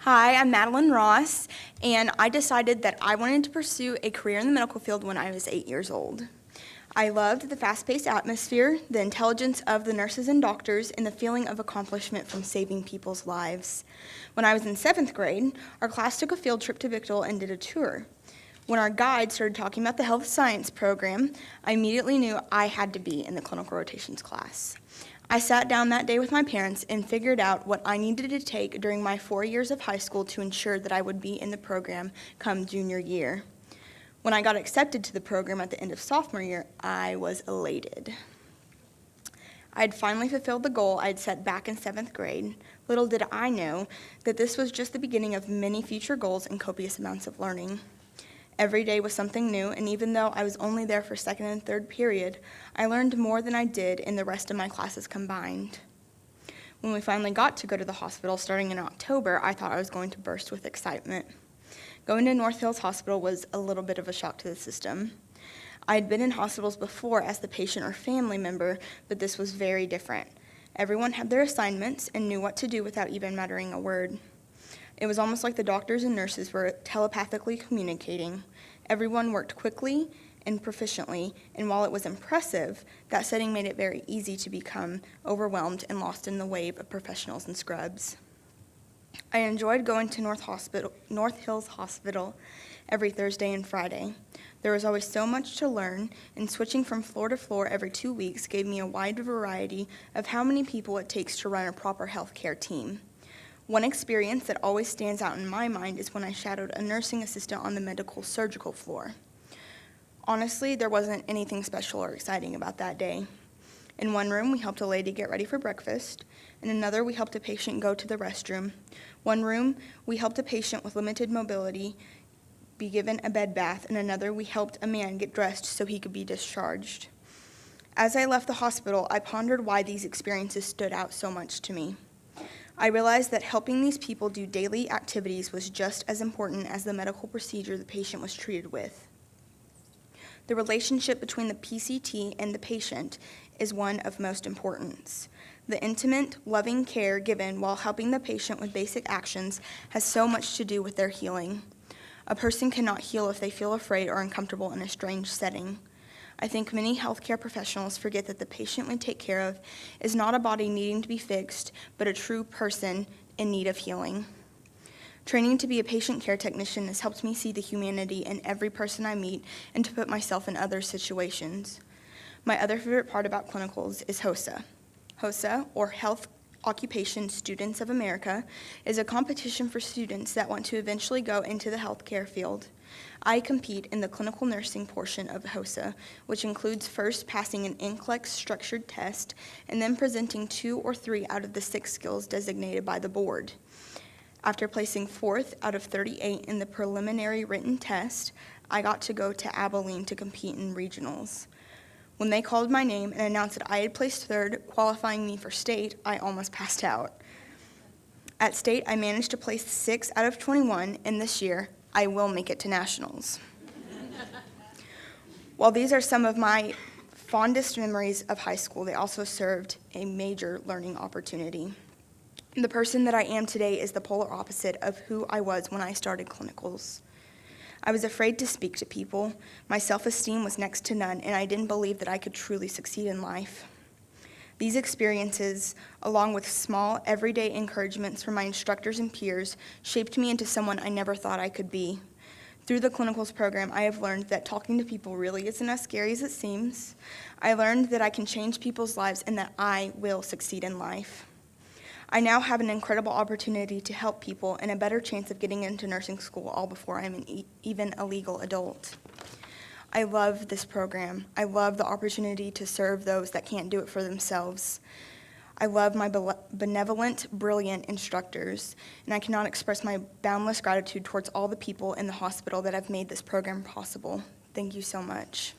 Hi, I'm Madeline Ross, and I decided that I wanted to pursue a career in the medical field when I was 8 years old. I loved the fast-paced atmosphere, the intelligence of the nurses and doctors, and the feeling of accomplishment from saving people's lives. When I was in 7th grade, our class took a field trip to Birdville and did a tour. When our guide started talking about the health science program, I immediately knew I had to be in the clinical rotations class. I sat down that day with my parents and figured out what I needed to take during my 4 years of high school to ensure that I would be in the program come junior year. When I got accepted to the program at the end of sophomore year, I was elated. I had finally fulfilled the goal I had set back in 7th grade. Little did I know that this was just the beginning of many future goals and copious amounts of learning. Every day was something new, and even though I was only there for second and third period, I learned more than I did in the rest of my classes combined. When we finally got to go to the hospital starting in October, I thought I was going to burst with excitement. Going to North Hills Hospital was a little bit of a shock to the system. I had been in hospitals before as the patient or family member, but this was very different. Everyone had their assignments and knew what to do without even muttering a word. It was almost like the doctors and nurses were telepathically communicating. Everyone worked quickly and proficiently, and while it was impressive, that setting made it very easy to become overwhelmed and lost in the wave of professionals and scrubs. I enjoyed going to North Hills Hospital every Thursday and Friday. There was always so much to learn, and switching from floor to floor every 2 weeks gave me a wide variety of how many people it takes to run a proper healthcare team. One experience that always stands out in my mind is when I shadowed a nursing assistant on the medical surgical floor. Honestly, there wasn't anything special or exciting about that day. In one room, we helped a lady get ready for breakfast. In another, we helped a patient go to the restroom. One room, we helped a patient with limited mobility be given a bed bath. In another, we helped a man get dressed so he could be discharged. As I left the hospital, I pondered why these experiences stood out so much to me. I realized that helping these people do daily activities was just as important as the medical procedure the patient was treated with. The relationship between the PCT and the patient is one of most importance. The intimate, loving care given while helping the patient with basic actions has so much to do with their healing. A person cannot heal if they feel afraid or uncomfortable in a strange setting. I think many healthcare professionals forget that the patient we take care of is not a body needing to be fixed, but a true person in need of healing. Training to be a patient care technician has helped me see the humanity in every person I meet and to put myself in other situations. My other favorite part about clinicals is HOSA. HOSA, or Health Occupation Students of America, is a competition for students that want to eventually go into the healthcare field. I compete in the clinical nursing portion of HOSA, which includes first passing an NCLEX structured test and then presenting 2 or 3 out of the 6 skills designated by the board. After placing 4th out of 38 in the preliminary written test, I got to go to Abilene to compete in regionals. When they called my name and announced that I had placed 3rd, qualifying me for state, I almost passed out. At state, I managed to place 6 out of 21, and this year, I will make it to nationals. While these are some of my fondest memories of high school, they also served a major learning opportunity. The person that I am today is the polar opposite of who I was when I started clinicals. I was afraid to speak to people. My self-esteem was next to none, and I didn't believe that I could truly succeed in life. These experiences, along with small, everyday encouragements from my instructors and peers, shaped me into someone I never thought I could be. Through the clinicals program, I have learned that talking to people really isn't as scary as it seems. I learned that I can change people's lives and that I will succeed in life. I now have an incredible opportunity to help people and a better chance of getting into nursing school all before I'm even a legal adult. I love this program. I love the opportunity to serve those that can't do it for themselves. I love my benevolent, brilliant instructors, and I cannot express my boundless gratitude towards all the people in the hospital that have made this program possible. Thank you so much.